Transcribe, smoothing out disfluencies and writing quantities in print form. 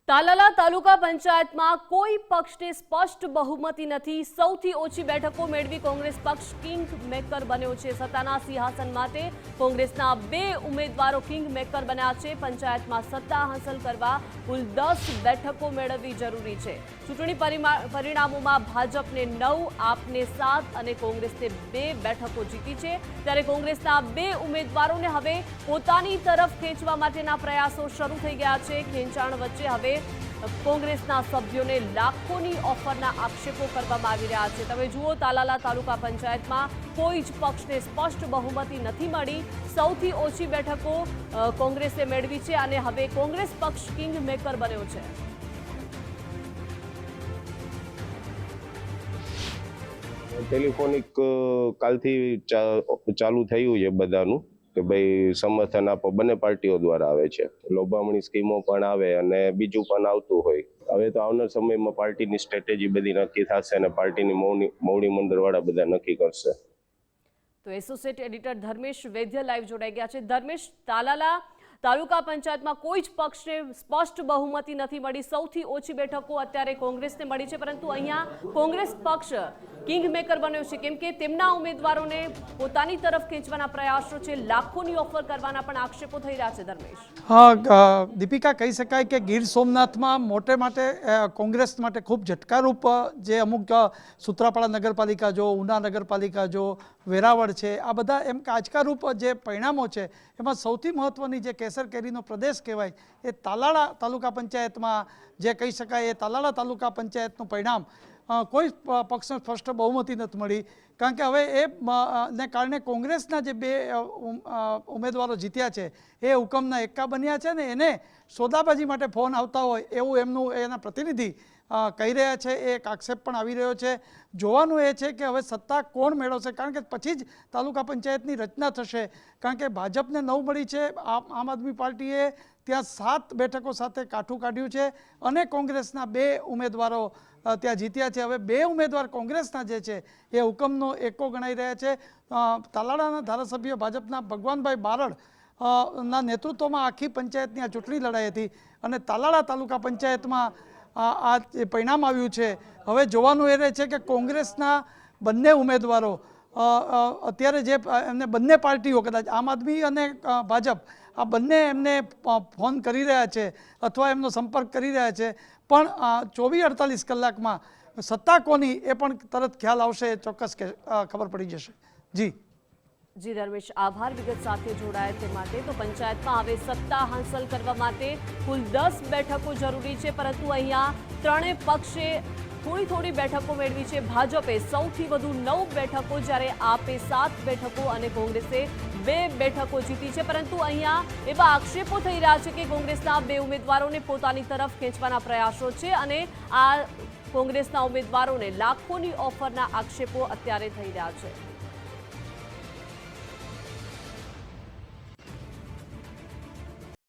તાલાલા તાલુકા પંચાયતમાં કોઈ પક્ષને સ્પષ્ટ બહુમતી નથી। સૌથી ઓછી બેઠકો મેળવી કોંગ્રેસ પક્ષ કિંગ મેકર બન્યો છે। સત્તાના સિંહાસન માટે કોંગ્રેસના 2 ઉમેદવારો કિંગ મેકર બન્યા છે। પંચાયતમાં સત્તા હાંસલ કરવા કુલ 10 બેઠકો મેળવવી જરૂરી છે। ચૂંટણી પરિણામોમાં ભાજપને 9, આપને 7 અને કોંગ્રેસને 2 બેઠકો જીતી છે। ત્યારે કોંગ્રેસના 2 ઉમેદવારોને હવે પોતાની તરફ ખેંચવા માટેના પ્રયાસો શરૂ થઈ ગયા છે। ખેંચાણ વચ્ચે હવે કોંગ્રેસના સભ્યોને લાખોની ઓફરના આક્ષેપો કરવામાં આવી રહ્યા છે। તમે જુઓ, તાલાલા તાલુકા પંચાયતમાં કોઈ જ પક્ષને સ્પષ્ટ બહુમતી નથી મળી। સૌથી ઓછી બેઠકો કોંગ્રેસે મેળવી છે અને હવે કોંગ્રેસ પક્ષ કિંગ મેકર બન્યો છે। ટેલિફોનિક કાલથી ચાલુ થયું છે બધાનું કે ભાઈ સમર્થન આપો। બંને પાર્ટીઓ દ્વારા આવે છે, લોભામણી સ્કીમો પણ આવે અને બીજું પણ આવતું હોય। હવે તો આવનાર સમયમાં પાર્ટીની સ્ટ્રેટેજી બધી નક્કી થશે અને પાર્ટીની મોવડી મંડળવાળા બધા નક્કી કરશે। તો એસોસિએટ એડિટર ધર્મેશ વૈદ્ય લાઈવ જોડાઈ ગયા છે। ધર્મેશ, તાલાલા તાલુકા પંચાયતમાં કોઈ જ પક્ષને સ્પષ્ટ બહુમતી નથી મળી। સૌથી ઓછી બેઠકો અત્યારે કોંગ્રેસને મળી છે, પરંતુ અહીંયા કોંગ્રેસ પક્ષ કિંગ મેકર બન્યો છે, કેમ કે તેમના ઉમેદવારોને પોતાની તરફ ખેંચવાના પ્રયાસો છે, લાખોની ઓફર કરવાના પણ આક્ષેપો થઈ રહ્યા છે। ધર્મેશ, દીપિકા, કહી શકાય કે ગીર સોમનાથમાં મોટે માટે કોંગ્રેસ માટે ખૂબ ઝટકારૂપ જે અમુક સૂત્રાપાડા નગરપાલિકા જો, ઉના નગરપાલિકા જો, વેરાવળ છે, આ બધા એમ કે આંચકારૂપ જે પરિણામો છે એમાં સૌથી મહત્ત્વની જે કેસર કેરીનો પ્રદેશ કહેવાય એ તાલાળા તાલુકા પંચાયતમાં જે કહી શકાય એ તાલાળા તાલુકા પંચાયતનું પરિણામ કોઈ પક્ષને સ્પષ્ટ બહુમતી નથી મળી। કારણ કે હવે ને કારણે કોંગ્રેસના જે 2 ઉમેદવારો જીત્યા છે એ હુકમના એક્કા બન્યા છે ને એને સોદાબાજી માટે ફોન આવતા હોય એવું એના પ્રતિનિધિ કહી રહ્યા છે। એક આક્ષેપ પણ આવી રહ્યો છે। જોવાનું એ છે કે હવે સત્તા કોણ મેળવશે, કારણ કે પછી જ તાલુકા પંચાયતની રચના થશે। કારણ કે ભાજપને 9 મળી છે, આમ આદમી પાર્ટીએ ત્યાં 7 બેઠકો સાથે કાઠું કાઢ્યું છે અને કોંગ્રેસના 2 ઉમેદવારો ત્યાં જીત્યા છે। હવે 2 ઉમેદવાર કોંગ્રેસના જે છે એ હુકમનો એકો ગણાઈ રહ્યા છે। તાલાળાના ધારાસભ્ય ભાજપના ભગવાનભાઈ બારડ ના નેતૃત્વમાં આખી પંચાયતની આ ચૂંટણી લડાઈ હતી અને તાલાળા તાલુકા પંચાયતમાં આ જે પરિણામ આવ્યું છે હવે જોવાનું એ રહે છે કે કોંગ્રેસના બંને ઉમેદવારો અત્યારે જે એમને બંને પાર્ટીઓ કદાચ આમ આદમી અને ભાજપ આ બંને એમને ફોન કરી રહ્યા છે અથવા એમનો સંપર્ક કરી રહ્યા છે, પણ 24-48 કલાકમાં સત્તા કોની એ પણ તરત ખ્યાલ આવશે, ચોક્કસ ખબર પડી જશે। જી ધર્મેશ, આભાર વિગત સાથે જોડાયા તે માટે। તો પંચાયતમાં હવે સત્તા હાંસલ કરવા માટે કુલ 10 બેઠકો જરૂરી છે, પરંતુ અહીંયા ત્રણેય પક્ષે થોડી બેઠકો મેળવી છે। ભાજપે સૌથી વધુ 9 બેઠકો, જ્યારે આપે 7 બેઠકો અને કોંગ્રેસે 2 બેઠકો જીતી છે। પરંતુ અહીંયા એવા આક્ષેપો થઈ રહ્યા છે કે કોંગ્રેસના 2 ઉમેદવારોને પોતાની તરફ ખેંચવાના પ્રયાસો છે અને આ કોંગ્રેસના ઉમેદવારોને લાખોની ઓફરના આક્ષેપો અત્યારે થઈ રહ્યા છે।